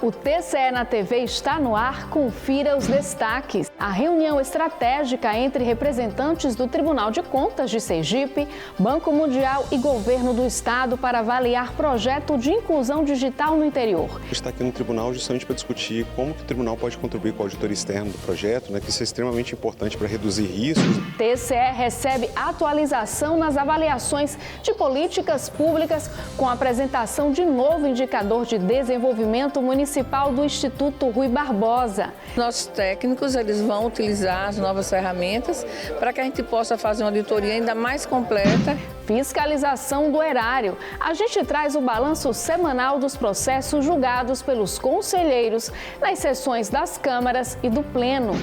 O TCE na TV está no ar, confira os destaques. A reunião estratégica entre representantes do Tribunal de Contas de Sergipe, Banco Mundial e Governo do Estado para avaliar projeto de inclusão digital no interior. Está aqui no Tribunal justamente para discutir como que o Tribunal pode contribuir com a auditoria externa do projeto, que isso é extremamente importante para reduzir riscos. TCE recebe atualização nas avaliações de políticas públicas com a apresentação de novo indicador de desenvolvimento municipal do Instituto Rui Barbosa. Nossos técnicos eles vão utilizar as novas ferramentas para que a gente possa fazer uma auditoria ainda mais completa. Fiscalização do erário. A gente traz o balanço semanal dos processos julgados pelos conselheiros nas sessões das câmaras e do Pleno.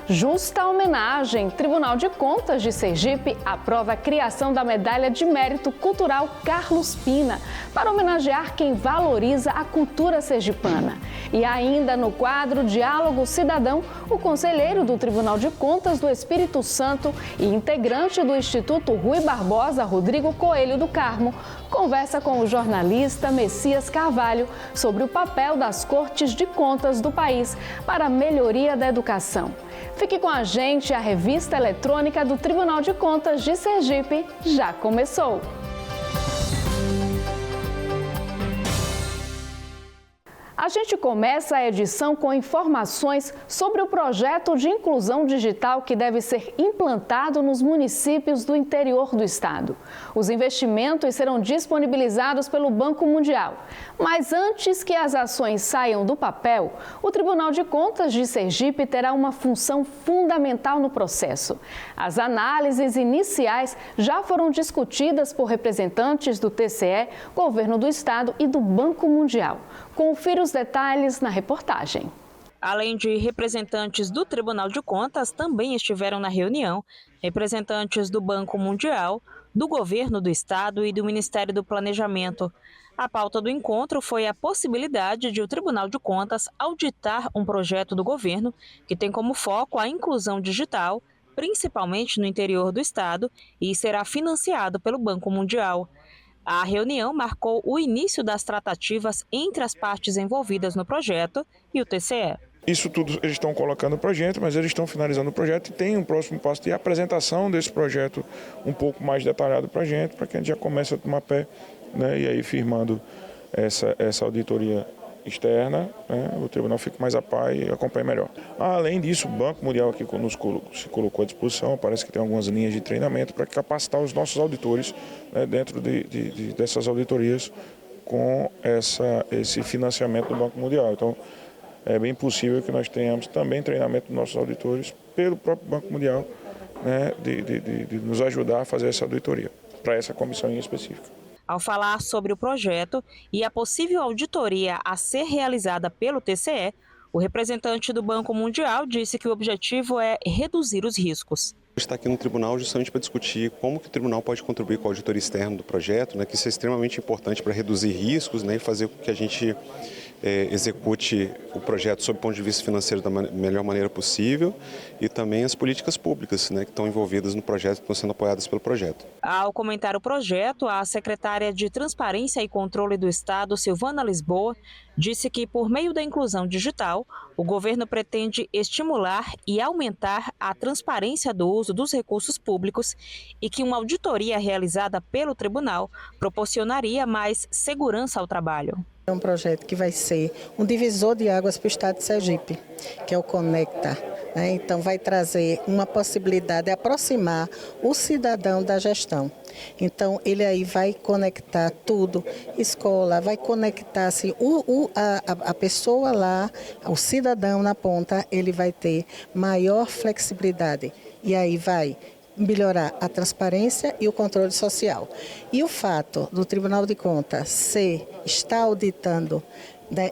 Justa homenagem. Tribunal de Contas de Sergipe aprova a criação da Medalha de Mérito Cultural Carlos Pina para homenagear quem valoriza a cultura sergipana. E ainda no quadro Diálogo Cidadão, o conselheiro do Tribunal de Contas do Espírito Santo e integrante do Instituto Rui Barbosa, Rodrigo Coelho do Carmo, conversa com o jornalista Messias Carvalho sobre o papel das Cortes de Contas do país para a melhoria da educação. Fique com a gente, a revista eletrônica do Tribunal de Contas de Sergipe já começou. A gente começa a edição com informações sobre o projeto de inclusão digital que deve ser implantado nos municípios do interior do estado. Os investimentos serão disponibilizados pelo Banco Mundial. Mas antes que as ações saiam do papel, o Tribunal de Contas de Sergipe terá uma função fundamental no processo. As análises iniciais já foram discutidas por representantes do TCE, Governo do Estado e do Banco Mundial. Confira os detalhes na reportagem. Além de representantes do Tribunal de Contas, também estiveram na reunião representantes do Banco Mundial, do Governo do Estado e do Ministério do Planejamento. A pauta do encontro foi a possibilidade de o Tribunal de Contas auditar um projeto do governo que tem como foco a inclusão digital, principalmente no interior do estado, e será financiado pelo Banco Mundial. A reunião marcou o início das tratativas entre as partes envolvidas no projeto e o TCE. Isso tudo eles estão colocando no projeto, mas eles estão finalizando o projeto e tem um próximo passo de apresentação desse projeto um pouco mais detalhado para a gente, para que a gente já comece a tomar pé, e aí firmando essa auditoria externa, o tribunal fica mais a par e acompanha melhor. Além disso, o Banco Mundial aqui se colocou à disposição, parece que tem algumas linhas de treinamento para capacitar os nossos auditores dentro dessas auditorias com esse financiamento do Banco Mundial. Então, é bem possível que nós tenhamos também treinamento dos nossos auditores pelo próprio Banco Mundial, de nos ajudar a fazer essa auditoria para essa comissão em específico. Ao falar sobre o projeto e a possível auditoria a ser realizada pelo TCE, o representante do Banco Mundial disse que o objetivo é reduzir os riscos. Está aqui no tribunal justamente para discutir como que o tribunal pode contribuir com a auditoria externa do projeto, que isso é extremamente importante para reduzir riscos, e fazer com que a gente execute o projeto sob o ponto de vista financeiro da melhor maneira possível e também as políticas públicas que estão envolvidas no projeto, que estão sendo apoiadas pelo projeto. Ao comentar o projeto, a secretária de Transparência e Controle do Estado, Silvana Lisboa, disse que, por meio da inclusão digital, o governo pretende estimular e aumentar a transparência do uso dos recursos públicos e que uma auditoria realizada pelo tribunal proporcionaria mais segurança ao trabalho. É um projeto que vai ser um divisor de águas para o estado de Sergipe, que é o Conecta. Então vai trazer uma possibilidade de aproximar o cidadão da gestão. Então ele aí vai conectar tudo, escola, vai conectar assim, a pessoa lá, o cidadão na ponta, ele vai ter maior flexibilidade. E aí vai melhorar a transparência e o controle social. E o fato do Tribunal de Contas estar auditando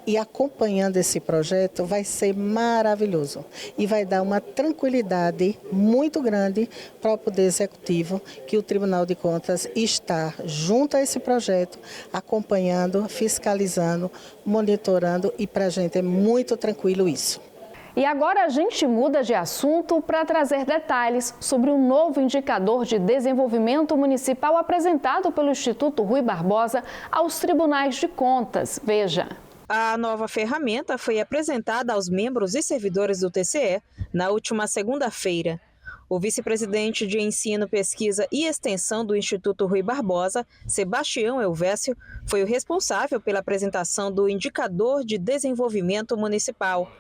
e acompanhando esse projeto vai ser maravilhoso e vai dar uma tranquilidade muito grande para o Poder Executivo que o Tribunal de Contas está junto a esse projeto, acompanhando, fiscalizando, monitorando e para a gente é muito tranquilo isso. E agora a gente muda de assunto para trazer detalhes sobre o novo indicador de desenvolvimento municipal apresentado pelo Instituto Rui Barbosa aos tribunais de contas. Veja. A nova ferramenta foi apresentada aos membros e servidores do TCE na última segunda-feira. O vice-presidente de Ensino, Pesquisa e Extensão do Instituto Rui Barbosa, Sebastião Elvésio, foi o responsável pela apresentação do Indicador de Desenvolvimento Municipal.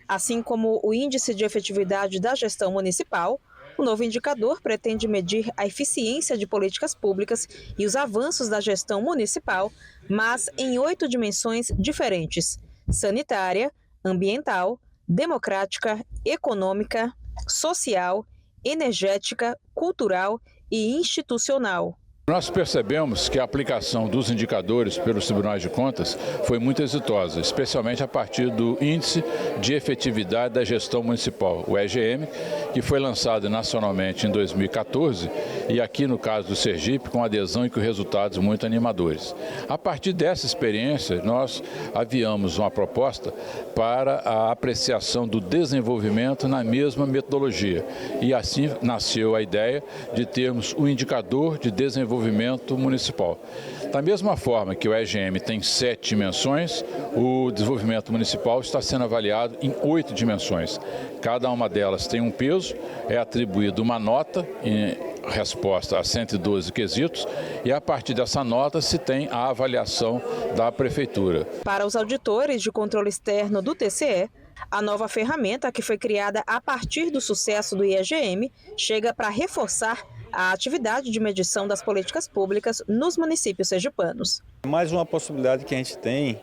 Assim como o Índice de Efetividade da Gestão Municipal, o novo indicador pretende medir a eficiência de políticas públicas e os avanços da gestão municipal, mas em 8 dimensões diferentes: sanitária, ambiental, democrática, econômica, social, energética, cultural e institucional. Nós percebemos que a aplicação dos indicadores pelos tribunais de contas foi muito exitosa, especialmente a partir do Índice de Efetividade da Gestão Municipal, o EGM, que foi lançado nacionalmente em 2014 e aqui no caso do Sergipe com adesão e com resultados muito animadores. A partir dessa experiência, nós aviamos uma proposta para a apreciação do desenvolvimento na mesma metodologia e assim nasceu a ideia de termos um indicador de desenvolvimento municipal. Da mesma forma que o EGM tem 7 dimensões, o desenvolvimento municipal está sendo avaliado em 8 dimensões. Cada uma delas tem um peso, é atribuída uma nota em resposta a 112 quesitos e a partir dessa nota se tem a avaliação da prefeitura. Para os auditores de controle externo do TCE, a nova ferramenta, que foi criada a partir do sucesso do IEGM, chega para reforçar a atividade de medição das políticas públicas nos municípios sergipanos. Mais uma possibilidade que a gente tem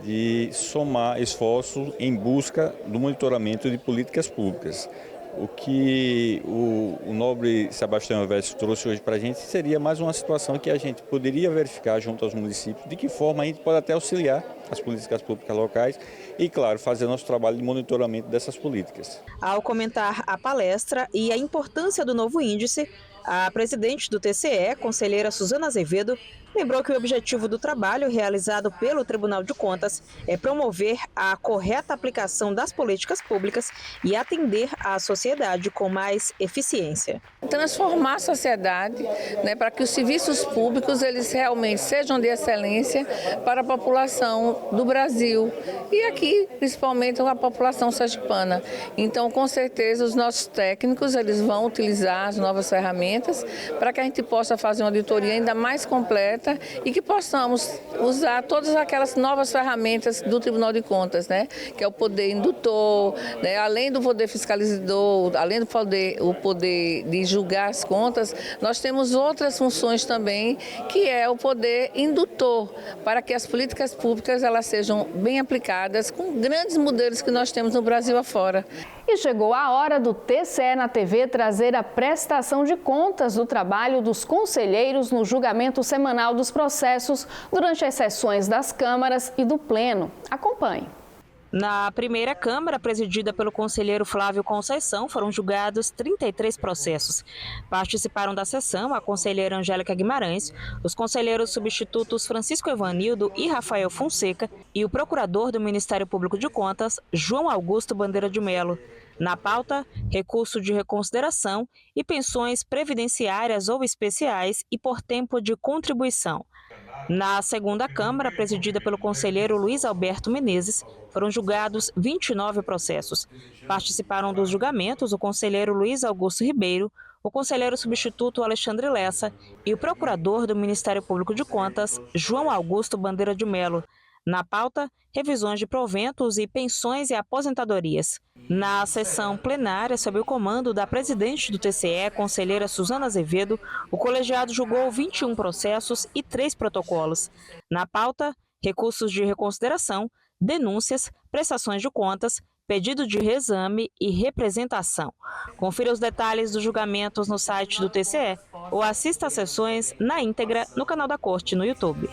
de somar esforços em busca do monitoramento de políticas públicas. O que o nobre Sebastião Elvésio trouxe hoje para a gente seria mais uma situação que a gente poderia verificar junto aos municípios, de que forma a gente pode até auxiliar as políticas públicas locais e, claro, fazer nosso trabalho de monitoramento dessas políticas. Ao comentar a palestra e a importância do novo índice, a presidente do TCE, conselheira Suzana Azevedo, lembrou que o objetivo do trabalho realizado pelo Tribunal de Contas é promover a correta aplicação das políticas públicas e atender à sociedade com mais eficiência. Transformar a sociedade, para que os serviços públicos eles realmente sejam de excelência para a população do Brasil e aqui, principalmente, a população sergipana. Então, com certeza, os nossos técnicos eles vão utilizar as novas ferramentas para que a gente possa fazer uma auditoria ainda mais completa e que possamos usar todas aquelas novas ferramentas do Tribunal de Contas, que é o poder indutor, além do poder fiscalizador, além do poder de julgar as contas, nós temos outras funções também, que é o poder indutor, para que as políticas públicas elas sejam bem aplicadas com grandes modelos que nós temos no Brasil afora. E chegou a hora do TCE na TV trazer a prestação de contas do trabalho dos conselheiros no julgamento semanal dos processos durante as sessões das câmaras e do Pleno. Acompanhe. Na primeira Câmara, presidida pelo conselheiro Flávio Conceição, foram julgados 33 processos. Participaram da sessão a conselheira Angélica Guimarães, os conselheiros substitutos Francisco Evanildo e Rafael Fonseca e o procurador do Ministério Público de Contas, João Augusto Bandeira de Melo. Na pauta, recurso de reconsideração e pensões previdenciárias ou especiais e por tempo de contribuição. Na segunda Câmara, presidida pelo conselheiro Luiz Alberto Menezes, foram julgados 29 processos. Participaram dos julgamentos o conselheiro Luiz Augusto Ribeiro, o conselheiro substituto Alexandre Lessa e o procurador do Ministério Público de Contas, João Augusto Bandeira de Melo. Na pauta, revisões de proventos e pensões e aposentadorias. Na sessão plenária, sob o comando da presidente do TCE, conselheira Suzana Azevedo, o colegiado julgou 21 processos e 3 protocolos. Na pauta, recursos de reconsideração, denúncias, prestações de contas, pedido de reexame e representação. Confira os detalhes dos julgamentos no site do TCE ou assista às sessões na íntegra no canal da Corte no YouTube.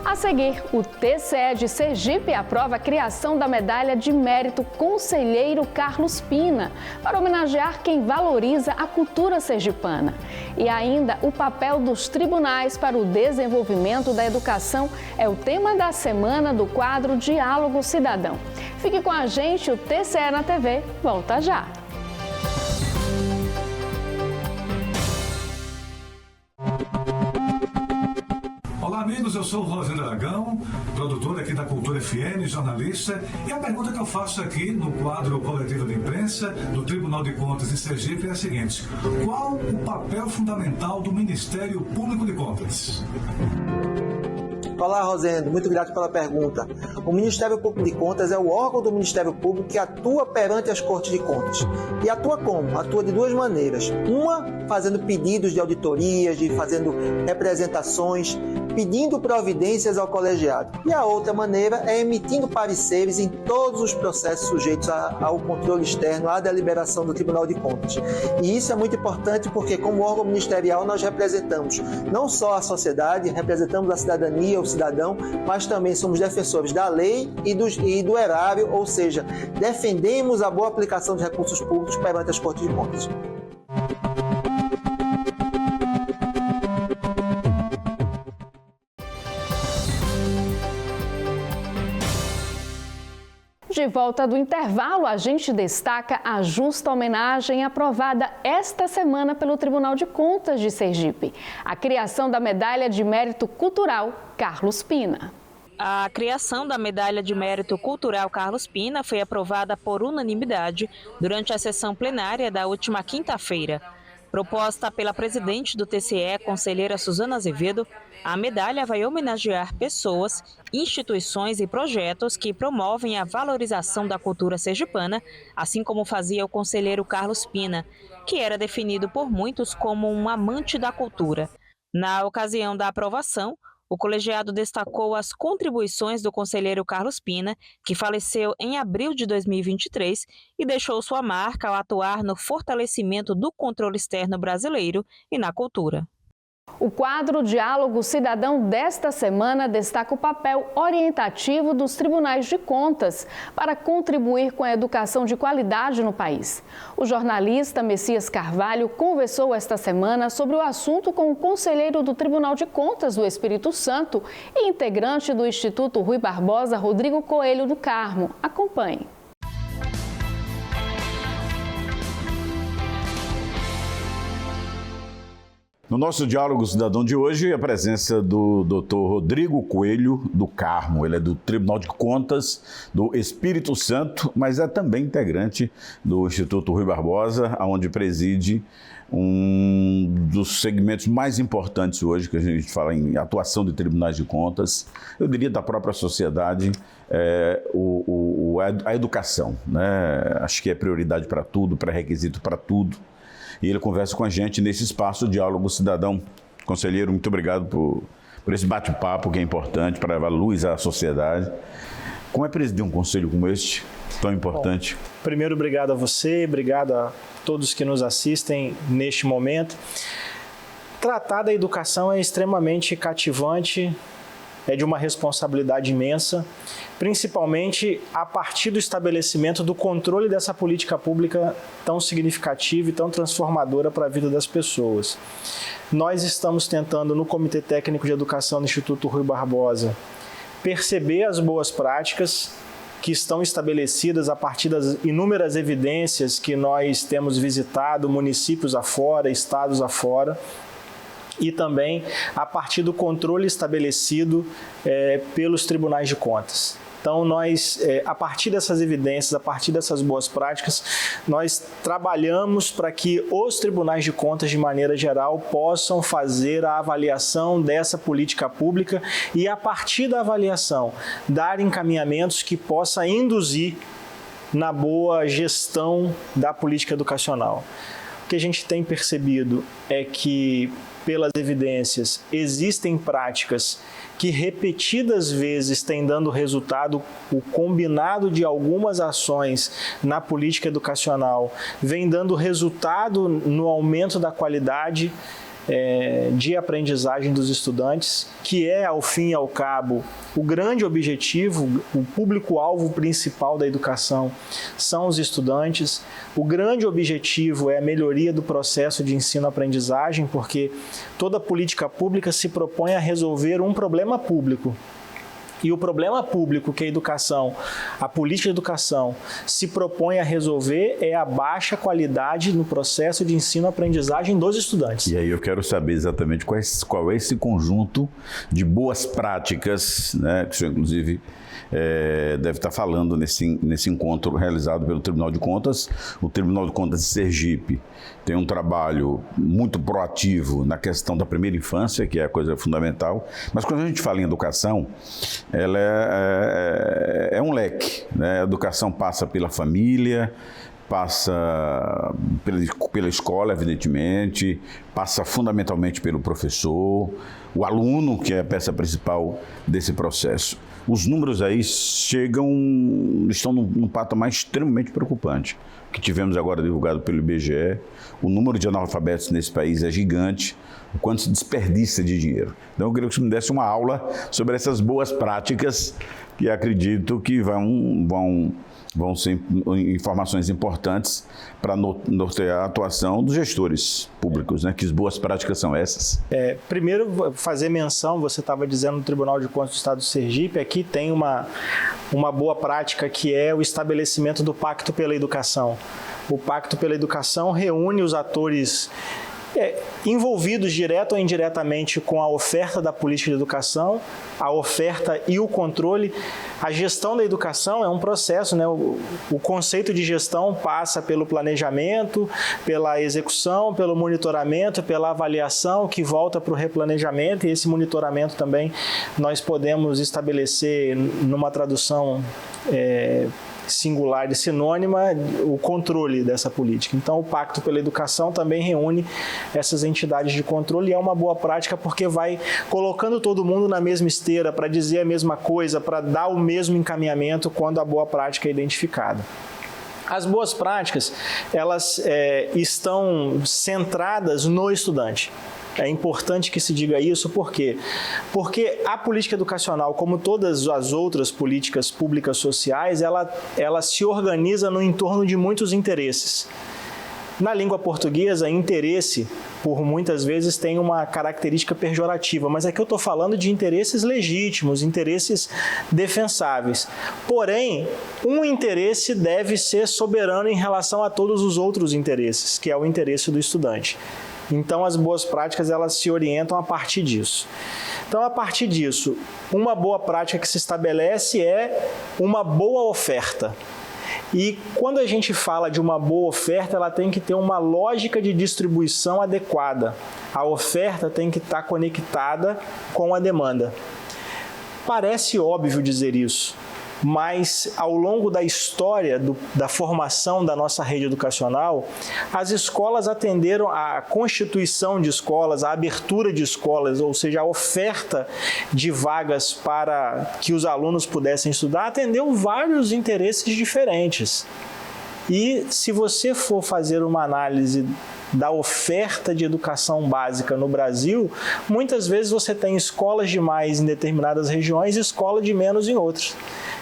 A seguir, o TCE de Sergipe aprova a criação da medalha de mérito Conselheiro Carlos Pina, para homenagear quem valoriza a cultura sergipana. E ainda, o papel dos tribunais para o desenvolvimento da educação é o tema da semana do quadro Diálogo Cidadão. Fique com a gente, o TCE na TV volta já. Olá amigos, eu sou o Rosendo Aragão, produtor aqui da Cultura FM, jornalista, e a pergunta que eu faço aqui no quadro Coletivo de Imprensa do Tribunal de Contas de Sergipe é a seguinte: qual o papel fundamental do Ministério Público de Contas? Olá, Rosendo, muito grato pela pergunta. O Ministério Público de Contas é o órgão do Ministério Público que atua perante as Cortes de Contas. E atua como? Atua de duas maneiras. Uma, fazendo pedidos de auditorias, fazendo representações, pedindo providências ao colegiado. E a outra maneira é emitindo pareceres em todos os processos sujeitos ao controle externo, à deliberação do Tribunal de Contas. E isso é muito importante porque, como órgão ministerial, nós representamos não só a sociedade, representamos a cidadania, o cidadão, mas também somos defensores da lei e do erário, ou seja, defendemos a boa aplicação dos recursos públicos perante as Cortes de Contas. De volta do intervalo, a gente destaca a justa homenagem aprovada esta semana pelo Tribunal de Contas de Sergipe. A criação da Medalha de Mérito Cultural Carlos Pina. A criação da Medalha de Mérito Cultural Carlos Pina foi aprovada por unanimidade durante a sessão plenária da última quinta-feira. Proposta pela presidente do TCE, conselheira Suzana Azevedo, a medalha vai homenagear pessoas, instituições e projetos que promovem a valorização da cultura sergipana, assim como fazia o conselheiro Carlos Pina, que era definido por muitos como um amante da cultura. Na ocasião da aprovação, o colegiado destacou as contribuições do conselheiro Carlos Pina, que faleceu em abril de 2023 e deixou sua marca ao atuar no fortalecimento do controle externo brasileiro e na cultura. O quadro Diálogo Cidadão desta semana destaca o papel orientativo dos tribunais de contas para contribuir com a educação de qualidade no país. O jornalista Messias Carvalho conversou esta semana sobre o assunto com o conselheiro do Tribunal de Contas do Espírito Santo e integrante do Instituto Rui Barbosa, Rodrigo Coelho do Carmo. Acompanhe. No nosso Diálogo Cidadão de hoje, a presença do Dr. Rodrigo Coelho do Carmo. Ele é do Tribunal de Contas do Espírito Santo, mas é também integrante do Instituto Rui Barbosa, onde preside um dos segmentos mais importantes hoje, que a gente fala em atuação de tribunais de contas, eu diria da própria sociedade, a educação, né? Acho que é prioridade para tudo, pré-requisito para tudo. E ele conversa com a gente nesse espaço Diálogo Cidadão. Conselheiro, muito obrigado por esse bate-papo que é importante para levar luz à sociedade. Como é presidir um conselho como este, tão importante? Bom, primeiro, obrigado a você, obrigado a todos que nos assistem neste momento. Tratar da educação é extremamente cativante, é de uma responsabilidade imensa, principalmente a partir do estabelecimento do controle dessa política pública tão significativa e tão transformadora para a vida das pessoas. Nós estamos tentando, no Comitê Técnico de Educação do Instituto Rui Barbosa, perceber as boas práticas que estão estabelecidas a partir das inúmeras evidências que nós temos visitado, municípios afora, estados afora, e também a partir do controle estabelecido pelos tribunais de contas. Então, nós, a partir dessas evidências, a partir dessas boas práticas, nós trabalhamos para que os tribunais de contas, de maneira geral, possam fazer a avaliação dessa política pública e, a partir da avaliação, dar encaminhamentos que possa induzir na boa gestão da política educacional. O que a gente tem percebido é que, pelas evidências, existem práticas que repetidas vezes têm dando resultado. O combinado de algumas ações na política educacional vem dando resultado no aumento da qualidade de aprendizagem dos estudantes, que é, ao fim e ao cabo, o grande objetivo, o público-alvo principal da educação são os estudantes. O grande objetivo é a melhoria do processo de ensino-aprendizagem, porque toda política pública se propõe a resolver um problema público. E o problema público que a política de educação se propõe a resolver é a baixa qualidade no processo de ensino-aprendizagem dos estudantes. E aí eu quero saber exatamente qual é esse conjunto de boas práticas, né, que o senhor, inclusive, deve estar falando nesse encontro realizado pelo Tribunal de Contas. O Tribunal de Contas de Sergipe tem um trabalho muito proativo na questão da primeira infância, que é a coisa fundamental. Mas quando a gente fala em educação, ela é um leque, né? A educação passa pela família, passa pela escola, evidentemente, passa fundamentalmente pelo professor, o aluno, que é a peça principal desse processo. Os números aí estão num patamar extremamente preocupante, que tivemos agora divulgado pelo IBGE. O número de analfabetos nesse país é gigante, o quanto se desperdiça de dinheiro. Então eu queria que você me desse uma aula sobre essas boas práticas, que acredito que vão ser informações importantes para nortear a atuação dos gestores públicos, né? Que boas práticas são essas? Primeiro, fazer menção, você estava dizendo no Tribunal de Contas do Estado do Sergipe, aqui tem uma boa prática que é o estabelecimento do Pacto pela Educação. O Pacto pela Educação reúne os atores envolvidos direto ou indiretamente com a oferta da política de educação, a oferta e o controle. A gestão da educação é um processo, né? O conceito de gestão passa pelo planejamento, pela execução, pelo monitoramento, pela avaliação, que volta para o replanejamento, e esse monitoramento também nós podemos estabelecer numa tradução singular e sinônima, o controle dessa política. Então, o Pacto pela Educação também reúne essas entidades de controle, e é uma boa prática porque vai colocando todo mundo na mesma esteira para dizer a mesma coisa, para dar o mesmo encaminhamento quando a boa prática é identificada. As boas práticas, elas estão centradas no estudante. É importante que se diga isso, por quê? Porque a política educacional, como todas as outras políticas públicas sociais, ela se organiza no entorno de muitos interesses. Na língua portuguesa, interesse, por muitas vezes, tem uma característica pejorativa, mas aqui eu estou falando de interesses legítimos, interesses defensáveis. Porém, um interesse deve ser soberano em relação a todos os outros interesses, que é o interesse do estudante. Então, as boas práticas, elas se orientam a partir disso. Então, a partir disso, uma boa prática que se estabelece é uma boa oferta. E quando a gente fala de uma boa oferta, ela tem que ter uma lógica de distribuição adequada. A oferta tem que estar conectada com a demanda. Parece óbvio dizer isso, mas ao longo da história da formação da nossa rede educacional, as escolas atenderam à constituição de escolas, à abertura de escolas, ou seja, a oferta de vagas para que os alunos pudessem estudar, atendeu vários interesses diferentes. E se você for fazer uma análise da oferta de educação básica no Brasil, muitas vezes você tem escolas de mais em determinadas regiões e escola de menos em outras.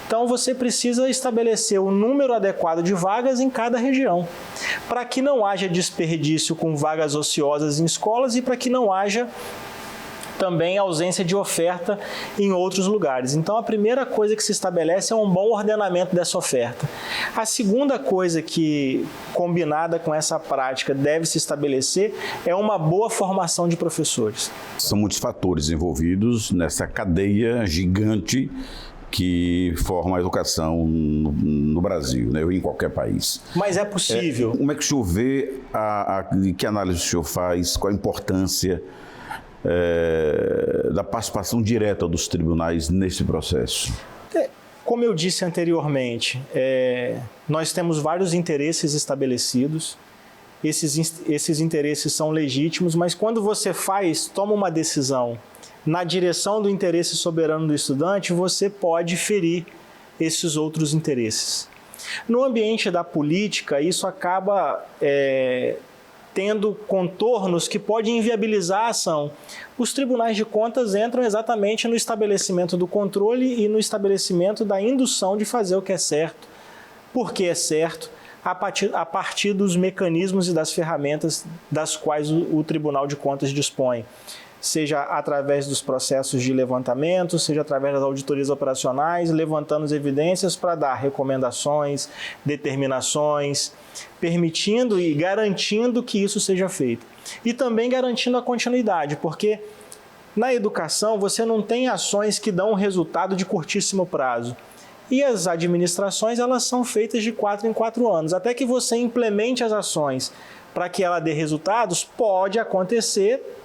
Então, você precisa estabelecer o número adequado de vagas em cada região, para que não haja desperdício com vagas ociosas em escolas e para que não haja também ausência de oferta em outros lugares. Então, a primeira coisa que se estabelece é um bom ordenamento dessa oferta. A segunda coisa que, combinada com essa prática, deve se estabelecer é uma boa formação de professores. São muitos fatores envolvidos nessa cadeia gigante que forma a educação no Brasil, né, ou em qualquer país. Mas é possível. Como é que o senhor vê, que análise o senhor faz, qual a importância da participação direta dos tribunais nesse processo? Como eu disse anteriormente, nós temos vários interesses estabelecidos, esses interesses são legítimos, mas quando você toma uma decisão na direção do interesse soberano do estudante, você pode ferir esses outros interesses. No ambiente da política, isso acaba tendo contornos que podem inviabilizar a ação. Os tribunais de contas entram exatamente no estabelecimento do controle e no estabelecimento da indução de fazer o que é certo, porque é certo, a partir dos mecanismos e das ferramentas das quais o Tribunal de Contas dispõe. seja através dos processos de levantamento, seja através das auditorias operacionais, levantando as evidências para dar recomendações, determinações, permitindo e garantindo que isso seja feito. E também garantindo a continuidade, porque na educação você não tem ações que dão um resultado de curtíssimo prazo. E as administrações, elas são feitas de 4 em 4 anos. Até que você implemente as ações para que ela dê resultados, pode acontecer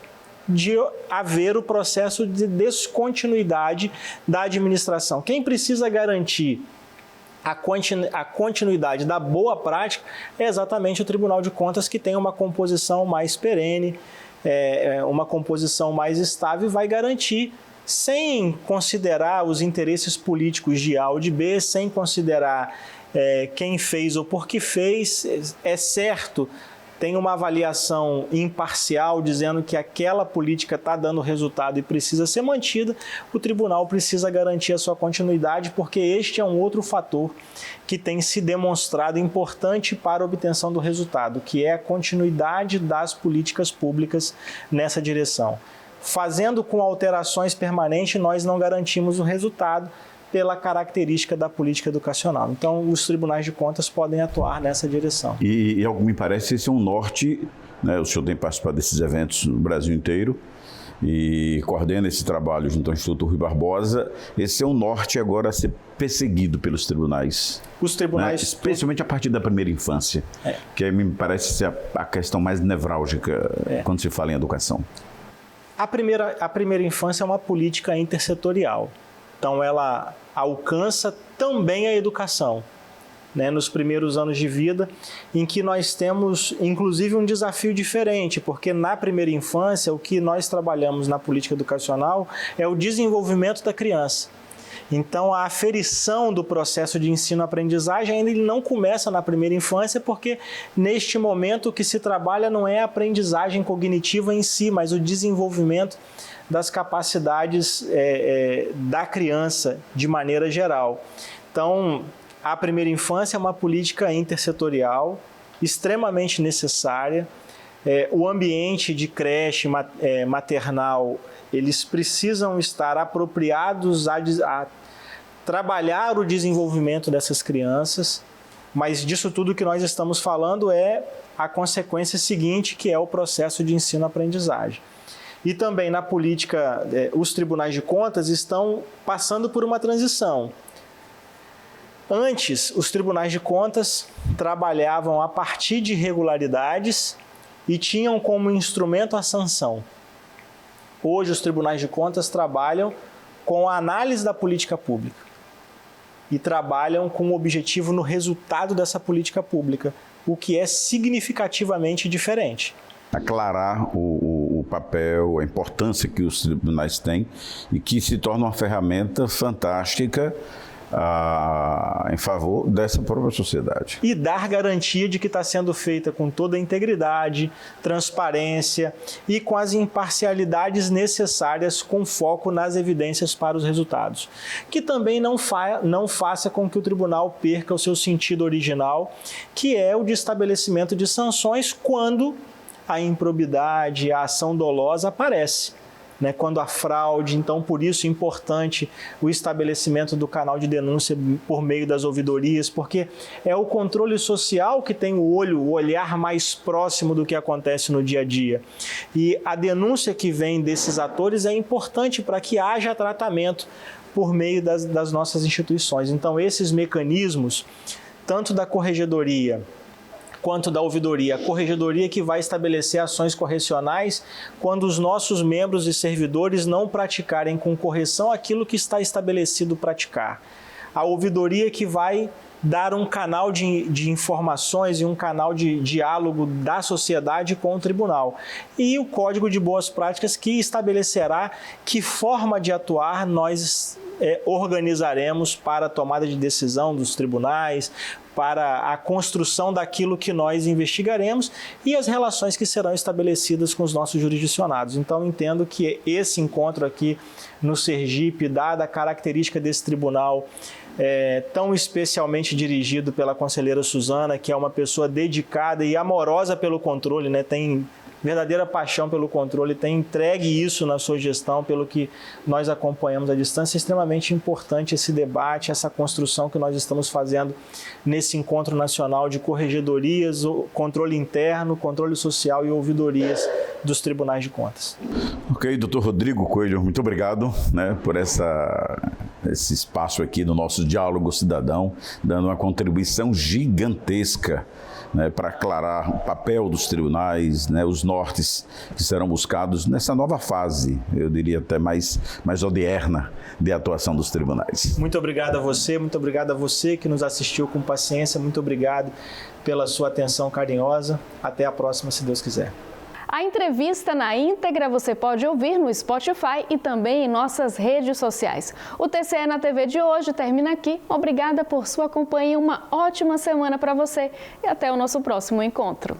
de haver o processo de descontinuidade da administração. Quem precisa garantir a continuidade da boa prática é exatamente o Tribunal de Contas, que tem uma composição mais perene, uma composição mais estável, e vai garantir, sem considerar os interesses políticos de A ou de B, sem considerar quem fez ou por que fez. É certo, tem uma avaliação imparcial dizendo que aquela política está dando resultado e precisa ser mantida, o tribunal precisa garantir a sua continuidade, porque este é um outro fator que tem se demonstrado importante para a obtenção do resultado, que é a continuidade das políticas públicas nessa direção. Fazendo com alterações permanentes, nós não garantimos o resultado pela característica da política educacional. Então, os tribunais de contas podem atuar nessa direção. E ao que me parece, esse é um norte, né? O senhor tem participado desses eventos no Brasil inteiro e coordena esse trabalho junto ao Instituto Rui Barbosa. Esse é um norte agora a ser perseguido pelos tribunais. Os tribunais... Né? Especialmente a partir da primeira infância, que me parece ser a questão mais nevrálgica quando se fala em educação. A primeira infância é uma política intersetorial. Então, ela alcança também a educação, né, nos primeiros anos de vida, em que nós temos, inclusive, um desafio diferente, porque na primeira infância, o que nós trabalhamos na política educacional é o desenvolvimento da criança. Então, a aferição do processo de ensino-aprendizagem ainda não começa na primeira infância, porque neste momento o que se trabalha não é a aprendizagem cognitiva em si, mas o desenvolvimento das capacidades da criança de maneira geral. Então, a primeira infância é uma política intersetorial extremamente necessária. O ambiente de creche maternal, eles precisam estar apropriados a trabalhar o desenvolvimento dessas crianças, mas disso tudo que nós estamos falando é a consequência seguinte, que é o processo de ensino-aprendizagem. E também na política, os tribunais de contas estão passando por uma transição. Antes, os tribunais de contas trabalhavam a partir de irregularidades e tinham como instrumento a sanção. Hoje, os tribunais de contas trabalham com a análise da política pública e trabalham com o objetivo no resultado dessa política pública, o que é significativamente diferente. Aclarar o papel, a importância que os tribunais têm e que se torna uma ferramenta fantástica em favor dessa própria sociedade. E dar garantia de que está sendo feita com toda a integridade, transparência e com as imparcialidades necessárias, com foco nas evidências para os resultados. Que também não faça com que o tribunal perca o seu sentido original, que é o de estabelecimento de sanções quando a improbidade, a ação dolosa aparece, né? Quando a fraude. Então, por isso é importante o estabelecimento do canal de denúncia por meio das ouvidorias, porque é o controle social que tem o olhar mais próximo do que acontece no dia a dia. E a denúncia que vem desses atores é importante para que haja tratamento por meio das nossas instituições. Então, esses mecanismos, tanto da corregedoria quanto da ouvidoria, a corregedoria que vai estabelecer ações correcionais quando os nossos membros e servidores não praticarem com correção aquilo que está estabelecido praticar. A ouvidoria que vai dar um canal de informações e um canal de diálogo da sociedade com o tribunal. E o Código de Boas Práticas que estabelecerá que forma de atuar nós organizaremos para a tomada de decisão dos tribunais, para a construção daquilo que nós investigaremos e as relações que serão estabelecidas com os nossos jurisdicionados. Então, entendo que esse encontro aqui no Sergipe, dada a característica desse tribunal, tão especialmente dirigido pela conselheira Suzana, que é uma pessoa dedicada e amorosa pelo controle, né? Tem verdadeira paixão pelo controle, tem entregue isso na sua gestão, pelo que nós acompanhamos à distância. É extremamente importante esse debate, essa construção que nós estamos fazendo nesse encontro nacional de corregedorias, controle interno, controle social e ouvidorias dos tribunais de contas. Ok, doutor Rodrigo Coelho, muito obrigado, né, por esse espaço aqui no nosso Diálogo Cidadão, dando uma contribuição gigantesca, né, para aclarar o papel dos tribunais, né, os nortes que serão buscados nessa nova fase, eu diria até mais odierna de atuação dos tribunais. Muito obrigado a você que nos assistiu com paciência, muito obrigado pela sua atenção carinhosa. Até a próxima, se Deus quiser. A entrevista na íntegra você pode ouvir no Spotify e também em nossas redes sociais. O TCE na TV de hoje termina aqui. Obrigada por sua companhia, uma ótima semana para você e até o nosso próximo encontro.